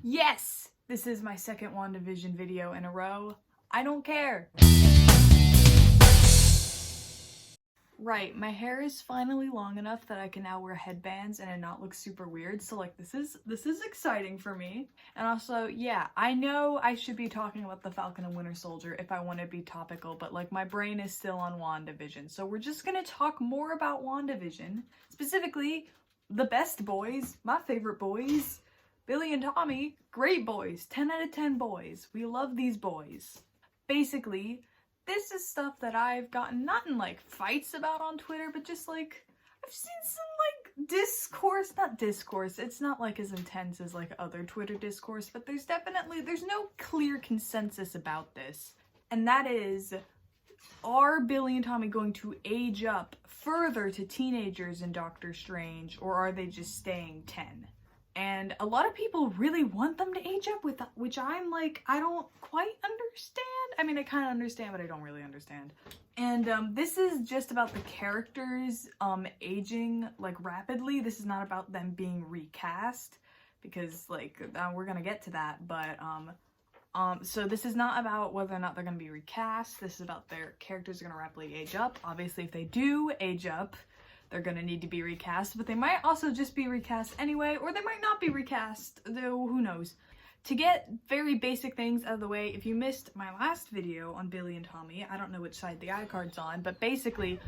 Yes! This is my second WandaVision video in a row. I don't care. Right, my hair is finally long enough that I can now wear headbands and it not look super weird, so like this is exciting for me. And also, yeah, I know I should be talking about the Falcon and Winter Soldier if I want to be topical, but like my brain is still on WandaVision, so we're just gonna talk more about WandaVision, specifically the best boys, my favorite boys, Billy and Tommy, great boys, 10 out of 10 boys. We love these boys. Basically, this is stuff that I've gotten not in like fights about on Twitter, but just like I've seen some like discourse, it's not like as intense as like other Twitter discourse, but there's no clear consensus about this. And that is, are Billy and Tommy going to age up further to teenagers in Doctor Strange, or are they just staying 10? And a lot of people really want them to age up, with which I'm like, I don't quite understand. I mean, I kind of understand, but I don't really understand. And this is just about the characters aging like rapidly. This is not about them being recast, because like we're gonna get to that. But so this is not about whether or not they're gonna be recast. This is about their characters are gonna rapidly age up. Obviously, if they do age up, they're gonna need to be recast, but they might also just be recast anyway, or they might not be recast, though who knows. To get very basic things out of the way, if you missed my last video on Billy and Tommy, I don't know which side the iCard's on, but basically,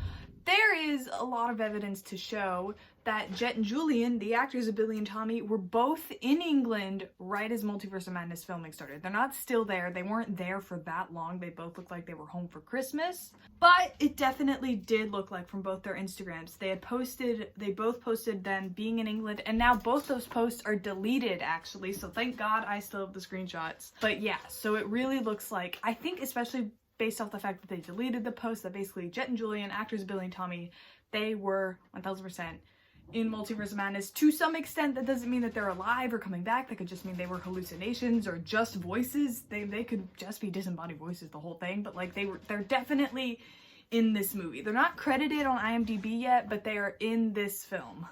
there is a lot of evidence to show that Jet and Julian, the actors of Billy and Tommy, were both in England right as Multiverse of Madness filming started. They're not still there. They weren't there for that long. They both looked like they were home for Christmas. But it definitely did look like from both their Instagrams. They both posted them being in England, and now both those posts are deleted actually, so thank God I still have the screenshots. But yeah, so it really looks like, I think especially based off the fact that they deleted the post, that basically Jet and Julian, actors of Billy and Tommy, they were 1000% in Multiverse of Madness. To some extent, that doesn't mean that they're alive or coming back. That could just mean they were hallucinations or just voices. They could just be disembodied voices the whole thing, but like they're definitely in this movie. They're not credited on IMDb yet, but they are in this film.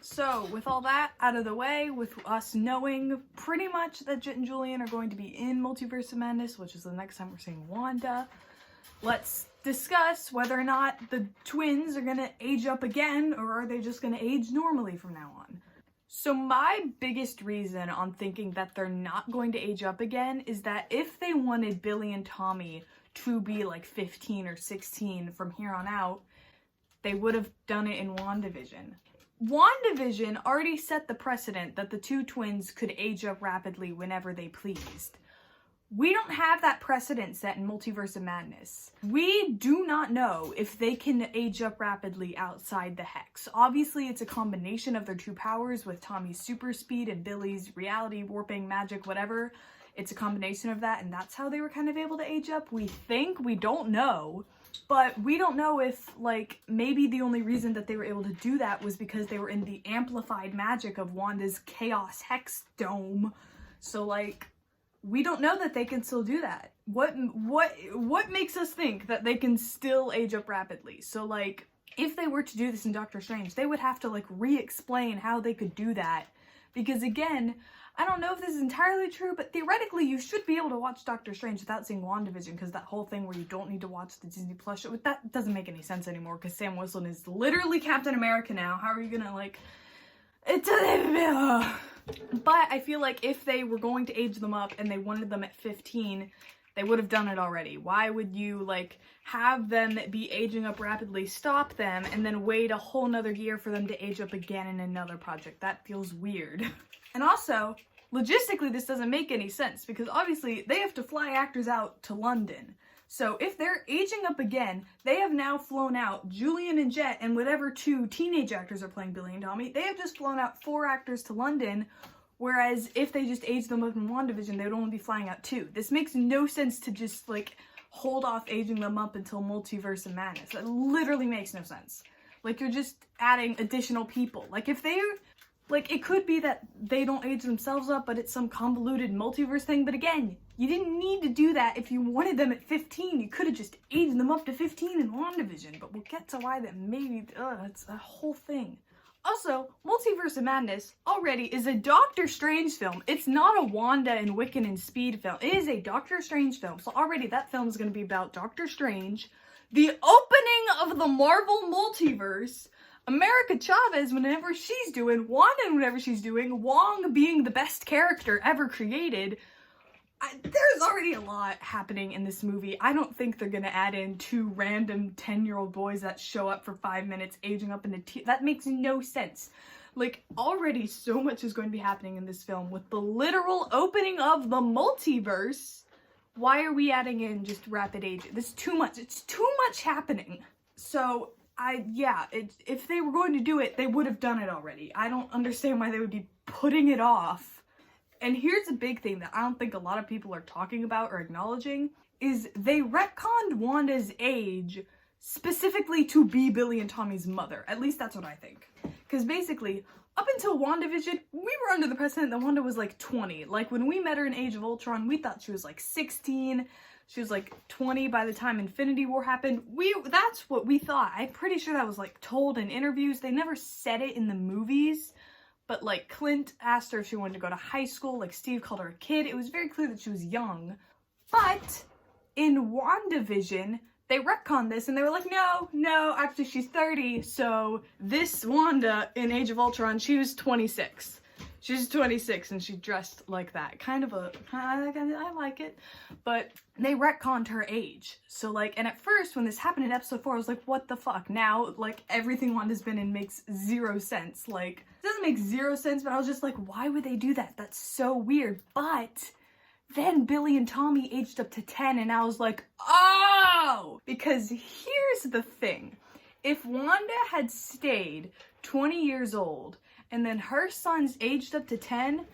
So with all that out of the way, with us knowing pretty much that Jet and Julian are going to be in Multiverse of Madness, which is the next time we're seeing Wanda, let's discuss whether or not the twins are gonna age up again, or are they just gonna age normally from now on. So my biggest reason on thinking that they're not going to age up again is that if they wanted Billy and Tommy to be like 15 or 16 from here on out, they would have done it in WandaVision. WandaVision already set the precedent that the two twins could age up rapidly whenever they pleased. We don't have that precedent set in Multiverse of Madness. We do not know if they can age up rapidly outside the Hex. Obviously, it's a combination of their two powers, with Tommy's super speed and Billy's reality warping, magic, whatever. It's a combination of that, and that's how they were kind of able to age up. We think, we don't know, but we don't know if, like, maybe the only reason that they were able to do that was because they were in the amplified magic of Wanda's Chaos Hex Dome. So, like, we don't know that they can still do that. What makes us think that they can still age up rapidly? So, like, if they were to do this in Doctor Strange, they would have to, like, re-explain how they could do that. Because, again, I don't know if this is entirely true, but theoretically you should be able to watch Doctor Strange without seeing WandaVision, because that whole thing where you don't need to watch the Disney Plus show, that doesn't make any sense anymore, because Sam Wilson is literally Captain America now. How are you gonna, like... It doesn't... But I feel like if they were going to age them up and they wanted them at 15, they would have done it already. Why would you, like, have them be aging up rapidly, stop them, and then wait a whole nother year for them to age up again in another project? That feels weird. And also, logistically, this doesn't make any sense, because obviously they have to fly actors out to London. So if they're aging up again, they have now flown out Julian and Jet and whatever two teenage actors are playing Billy and Tommy. They have just flown out 4 actors to London, whereas if they just aged them up in WandaVision, they would only be flying out 2. This makes no sense to just, like, hold off aging them up until Multiverse of Madness. That literally makes no sense. Like, you're just adding additional people. Like, if they're... Like, it could be that they don't age themselves up, but it's some convoluted multiverse thing. But again, you didn't need to do that if you wanted them at 15. You could have just aged them up to 15 in WandaVision. But we'll get to why that maybe... it's a whole thing. Also, Multiverse of Madness already is a Doctor Strange film. It's not a Wanda and Wiccan and Speed film. It is a Doctor Strange film. So already that film is going to be about Doctor Strange, the opening of the Marvel Multiverse, America Chavez whenever she's doing, Wanda whenever she's doing, Wong being the best character ever created. There's already a lot happening in this movie. I don't think they're gonna add in 2 random 10-year-old boys that show up for 5 minutes aging up into that makes no sense. Like, already so much is going to be happening in this film with the literal opening of the multiverse. Why are we adding in just rapid aging? This is too much. It's too much happening. So, if they were going to do it, they would have done it already. I don't understand why they would be putting it off. And here's a big thing that I don't think a lot of people are talking about or acknowledging, is they retconned Wanda's age specifically to be Billy and Tommy's mother. At least that's what I think. Because basically, up until WandaVision, we were under the precedent that Wanda was like 20. Like, when we met her in Age of Ultron, we thought she was like 16. She was like 20 by the time Infinity War happened. That's what we thought. I'm pretty sure that was like told in interviews. They never said it in the movies. But, like, Clint asked her if she wanted to go to high school, like, Steve called her a kid. It was very clear that she was young. But, in WandaVision, they retconned this, and they were like, no, actually she's 30, so this Wanda in Age of Ultron, she was 26. She was 26, and she dressed like that. Kind of I like it. But they retconned her age. So, like, and at first, when this happened in episode 4, I was like, what the fuck? Now, like, everything Wanda's been in makes 0 sense. Like, it doesn't make 0 sense, but I was just like, why would they do that? That's so weird. But then Billy and Tommy aged up to 10, and I was like, oh! Because here's the thing. If Wanda had stayed 20 years old, and then her sons aged up to 10,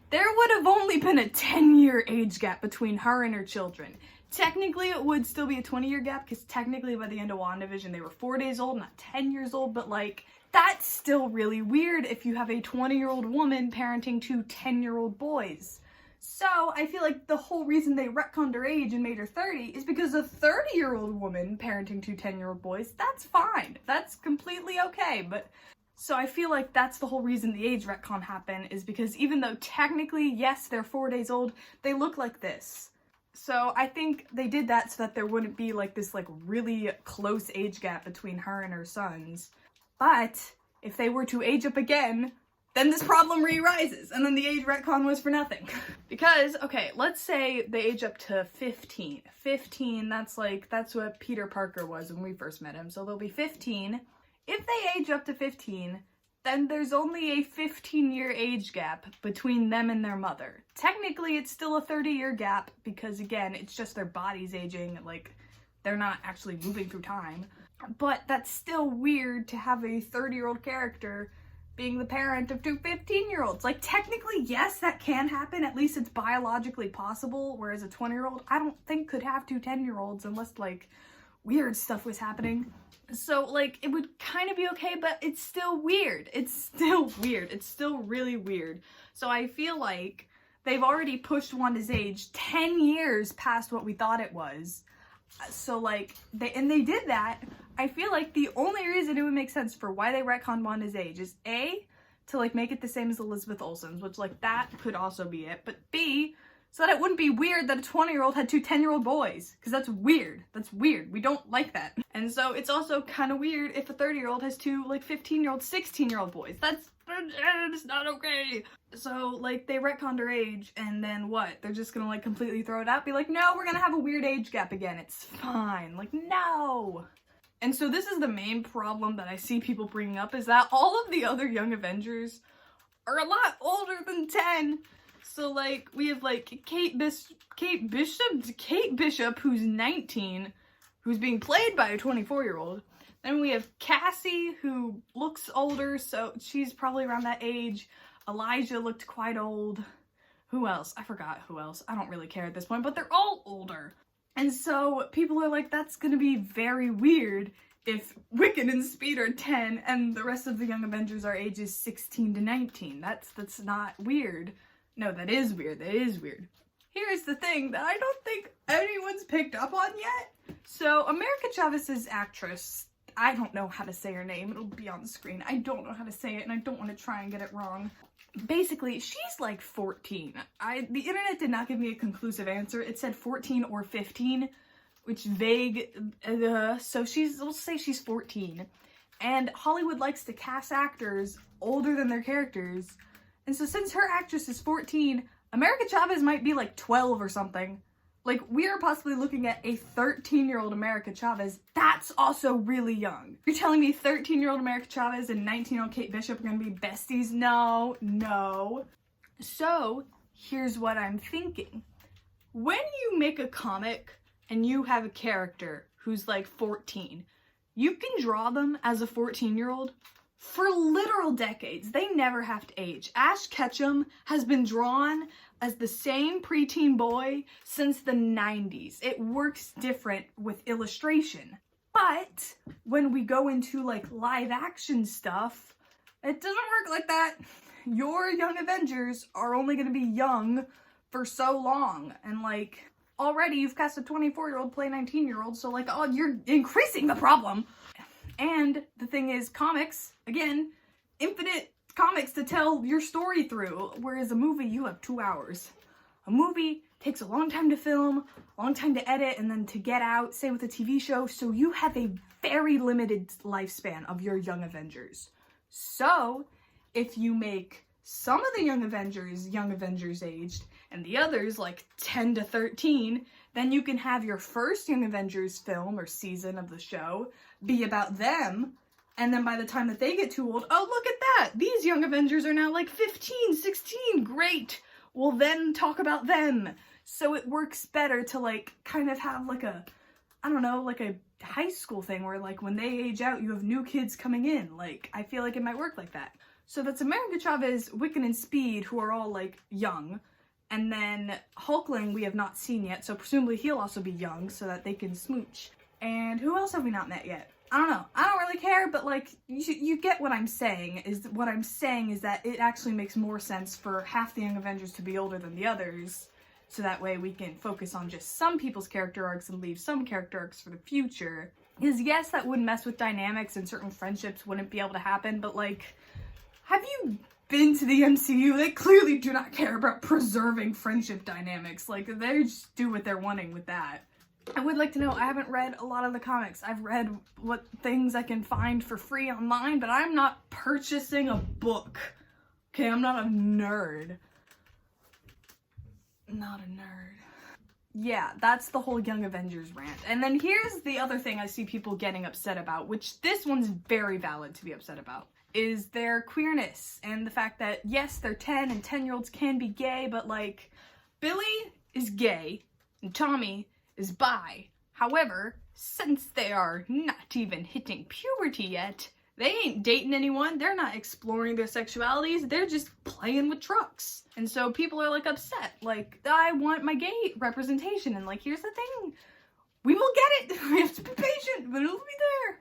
there would have only been a 10-year age gap between her and her children. Technically, it would still be a 20-year gap, because technically by the end of WandaVision, they were 4 days old, not 10 years old, but like, that's still really weird if you have a 20-year-old woman parenting 2 10-year-old boys. So, I feel like the whole reason they retconned her age and made her 30 is because a 30-year-old woman parenting 2 10-year-old boys, that's fine. That's completely okay, but... So I feel like that's the whole reason the age retcon happened, is because even though technically, yes, they're 4 days old, they look like this. So I think they did that so that there wouldn't be like this like really close age gap between her and her sons. But if they were to age up again, then this problem re-rises, and then the age retcon was for nothing. Because, okay, let's say they age up to 15. 15, that's what Peter Parker was when we first met him, so they'll be 15. If they age up to 15, then there's only a 15-year age gap between them and their mother. Technically, it's still a 30-year gap because, again, it's just their bodies aging, like, they're not actually moving through time. But that's still weird to have a 30-year-old character being the parent of 2 15-year-olds. Like, technically, yes, that can happen. At least it's biologically possible, whereas a 20-year-old, I don't think could have 2 10-year-olds unless, like, weird stuff was happening. So, like, it would kind of be okay, but it's still weird. It's still weird. It's still really weird. So I feel like they've already pushed Wanda's age 10 years past what we thought it was. So, like, they did that. I feel like the only reason it would make sense for why they retconned Wanda's age is A, to, like, make it the same as Elizabeth Olsen's, which, like, that could also be it. But B, so that it wouldn't be weird that a 20-year-old had 2 10-year-old boys. Because that's weird. That's weird. We don't like that. And so it's also kind of weird if a 30-year-old has 2, like, 15-year-old, 16-year-old boys. That's not okay. So, like, they retconned her age, and then what? They're just gonna, like, completely throw it out? Be like, no, we're gonna have a weird age gap again. It's fine. Like, no. And so this is the main problem that I see people bringing up, is that all of the other Young Avengers are a lot older than 10. So, like, we have, like, Kate Bishop, who's 19, who's being played by a 24-year-old. Then we have Cassie, who looks older, so she's probably around that age. Elijah looked quite old. Who else? I forgot who else. I don't really care at this point, but they're all older. And so people are like, that's gonna be very weird if Wiccan and Speed are 10 and the rest of the Young Avengers are ages 16 to 19. That's not weird. No, that is weird. That is weird. Here's the thing that I don't think anyone's picked up on yet. So, America Chavez's actress, I don't know how to say her name. It'll be on the screen. I don't know how to say it, and I don't want to try and get it wrong. Basically, she's like 14. The internet did not give me a conclusive answer. It said 14 or 15, which vague, so we'll say she's 14. And Hollywood likes to cast actors older than their characters. And so since her actress is 14, America Chavez might be like 12 or something. Like, we are possibly looking at a 13-year-old America Chavez. That's also really young. You're telling me 13-year-old America Chavez and 19-year-old Kate Bishop are gonna be besties? No, no. So, here's what I'm thinking. When you make a comic and you have a character who's like 14, you can draw them as a 14-year-old for literal decades. They never have to age. Ash Ketchum has been drawn as the same preteen boy since the 90s. It works different with illustration. But when we go into like live action stuff, it doesn't work like that. Your Young Avengers are only going to be young for so long. And like, already you've cast a 24-year-old play 19-year-old, so like, oh, you're increasing the problem. And the thing is, comics, again, infinite comics to tell your story through, whereas a movie, you have 2 hours. A movie takes a long time to film, a long time to edit, and then to get out, same with a TV show, so you have a very limited lifespan of your Young Avengers. So, if you make some of the Young Avengers aged, and the others like 10 to 13, then you can have your first Young Avengers film or season of the show be about them, and then by the time that they get too old, oh, look at that! These Young Avengers are now like 15, 16, great! We'll then talk about them. So it works better to like kind of have like a, I don't know, like a high school thing where like when they age out, you have new kids coming in. Like, I feel like it might work like that. So that's America Chavez, Wiccan, and Speed, who are all like young. And then Hulkling we have not seen yet, so presumably he'll also be young so that they can smooch. And who else have we not met yet? I don't know. I don't really care, but like, you get what I'm saying. What I'm saying is that it actually makes more sense for half the Young Avengers to be older than the others, so that way we can focus on just some people's character arcs and leave some character arcs for the future. Because yes, that would mess with dynamics and certain friendships wouldn't be able to happen, but like, have you been to the MCU? They clearly do not care about preserving friendship dynamics. Like, they just do what they're wanting with that. I would like to know, I haven't read a lot of the comics. I've read what things I can find for free online, but I'm not purchasing a book. Okay, I'm not a nerd. Not a nerd. Yeah, that's the whole Young Avengers rant. And then here's the other thing I see people getting upset about, which this one's very valid to be upset about, is their queerness and the fact that, yes, they're 10 and 10-year-olds can be gay, but like, Billy is gay and Tommy is bi. However, since they are not even hitting puberty yet, they ain't dating anyone, they're not exploring their sexualities, they're just playing with trucks. And so people are like upset, like, I want my gay representation, and like, here's the thing, we will get it, we have to be patient, but it'll be there.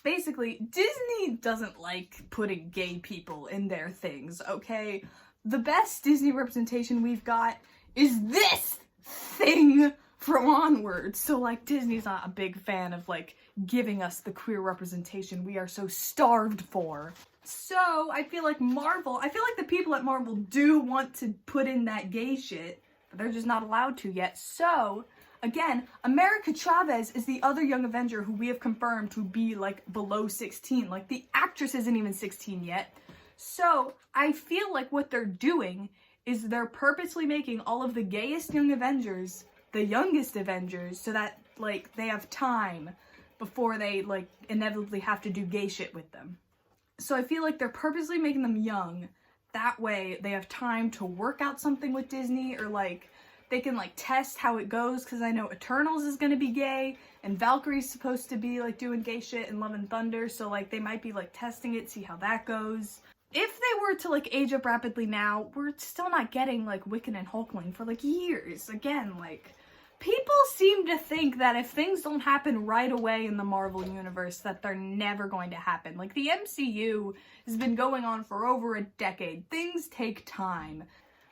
Basically, Disney doesn't like putting gay people in their things, okay? The best Disney representation we've got is this thing from Onward. So like, Disney's not a big fan of like giving us the queer representation we are so starved for. So I feel like the people at Marvel do want to put in that gay shit, but they're just not allowed to yet. So again, America Chavez is the other Young Avenger who we have confirmed to be like below 16. Like, the actress isn't even 16 yet. So I feel like what they're doing is they're purposely making all of the gayest Young Avengers the youngest Avengers, so that like they have time before they like inevitably have to do gay shit with them. So I feel like they're purposely making them young. That way they have time to work out something with Disney, or like they can like test how it goes, because I know Eternals is gonna be gay and Valkyrie's supposed to be like doing gay shit in Love and Thunder, so like they might be like testing it, see how that goes. If they were to like age up rapidly now, we're still not getting like Wiccan and Hulkling for like years. Again, like, people seem to think that if things don't happen right away in the Marvel universe, that they're never going to happen. Like, the MCU has been going on for over a decade. Things take time.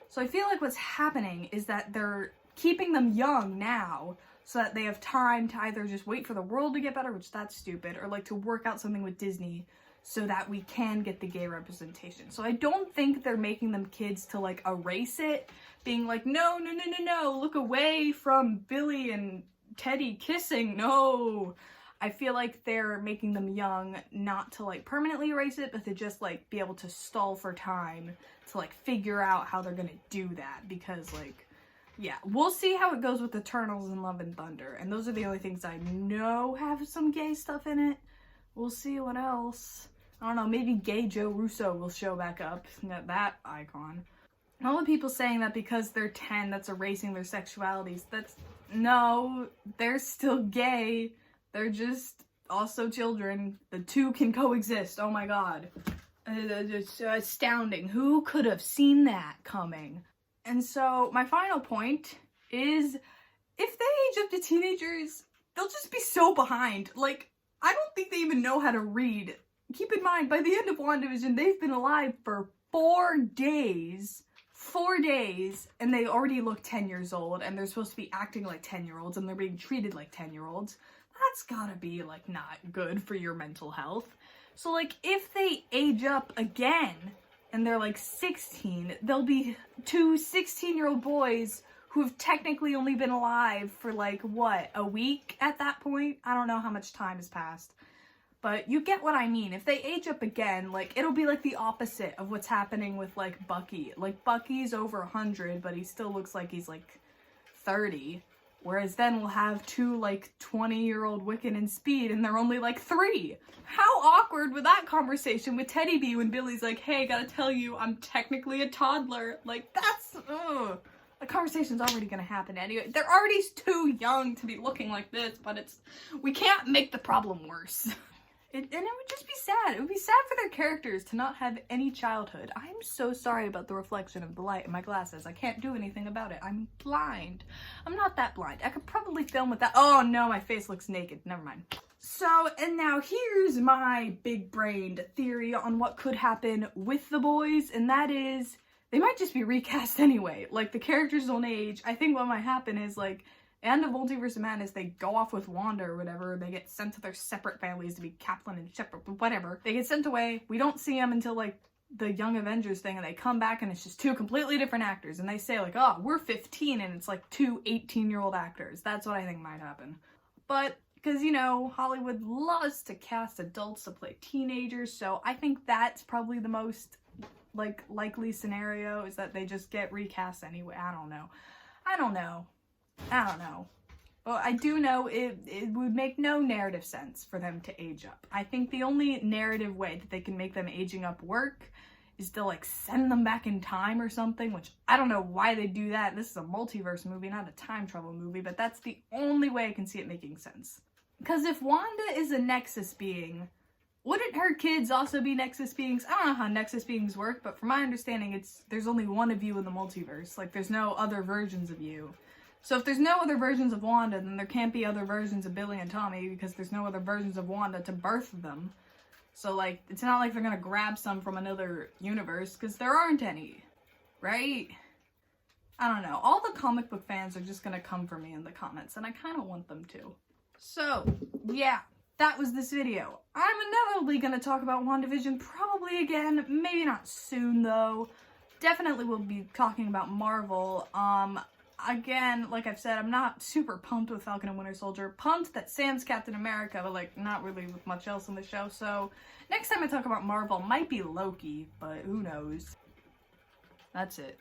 So I feel like what's happening is that they're keeping them young now, so that they have time to either just wait for the world to get better, which that's stupid, or like to work out something with Disney so that we can get the gay representation. So I don't think they're making them kids to like erase it, being like, no, no, no, no, no, look away from Billy and Teddy kissing, no. I feel like they're making them young, not to like permanently erase it, but to just like be able to stall for time to like figure out how they're gonna do that, because like, yeah, we'll see how it goes with Eternals and Love and Thunder, and those are the only things I know have some gay stuff in it. We'll see what else. I don't know, maybe gay Joe Russo will show back up, that icon. And all the people saying that because they're 10, that's erasing their sexualities, no, they're still gay. They're just also children. The two can coexist. Oh my god. It's astounding. Who could have seen that coming? And so my final point is, if they age up to teenagers, they'll just be so behind. Like, I don't think they even know how to read. Keep in mind, by the end of WandaVision, they've been alive for 4 days. 4 days, and they already look 10 years old, and they're supposed to be acting like 10-year-olds, and they're being treated like 10-year-olds. That's gotta be, like, not good for your mental health. So, like, if they age up again, and they're, like, 16, they'll be 2 16-year-old boys who have technically only been alive for, like, what, a week at that point? I don't know how much time has passed. But you get what I mean. If they age up again, like, it'll be, like, the opposite of what's happening with, like, Bucky. Like, Bucky's over 100, but he still looks like he's, like, 30. Whereas then we'll have 2, like, 20-year-old Wiccan and Speed, and they're only, like, 3. How awkward would that conversation with Teddy be when Billy's like, hey, gotta tell you, I'm technically a toddler. Like, that's, ugh. The conversation's already gonna happen anyway. They're already too young to be looking like this, but we can't make the problem worse. And it would just be sad. It would be sad for their characters to not have any childhood. I'm so sorry about the reflection of the light in my glasses. I can't do anything about it. I'm blind. I'm not that blind. I could probably film with that. Oh no, my face looks naked. Never mind. So, and now here's my big-brained theory on what could happen with the boys, and that is, they might just be recast anyway. Like, the characters don't age. I think what might happen is, like, and of Multiverse of Madness, they go off with Wanda or whatever, they get sent to their separate families to be Kaplan and Shepard, whatever. They get sent away, we don't see them until, like, the Young Avengers thing, and they come back and it's just 2 completely different actors, and they say, like, oh, we're 15, and it's, like, 2 18-year-old actors. That's what I think might happen. But, because, you know, Hollywood loves to cast adults to play teenagers, so I think that's probably the most, like, likely scenario, is that they just get recast anyway. I don't know. Well, I do know it would make no narrative sense for them to age up. I think the only narrative way that they can make them aging up work is to, like, send them back in time or something, which I don't know why they do that. This is a multiverse movie, not a time travel movie, but that's the only way I can see it making sense. Because if Wanda is a Nexus being, wouldn't her kids also be Nexus beings? I don't know how Nexus beings work, but from my understanding, there's only one of you in the multiverse. Like, there's no other versions of you. So if there's no other versions of Wanda, then there can't be other versions of Billy and Tommy, because there's no other versions of Wanda to birth them. So, like, it's not like they're gonna grab some from another universe, because there aren't any, right? I don't know. All the comic book fans are just gonna come for me in the comments, and I kind of want them to. So, yeah, that was this video. I'm inevitably gonna talk about WandaVision probably again, maybe not soon, though. Definitely will be talking about Marvel. Again, like I've said, I'm not super pumped with Falcon and Winter Soldier. Pumped that Sam's Captain America, but, like, not really with much else in the show. So, next time I talk about Marvel might be Loki, but who knows. That's it.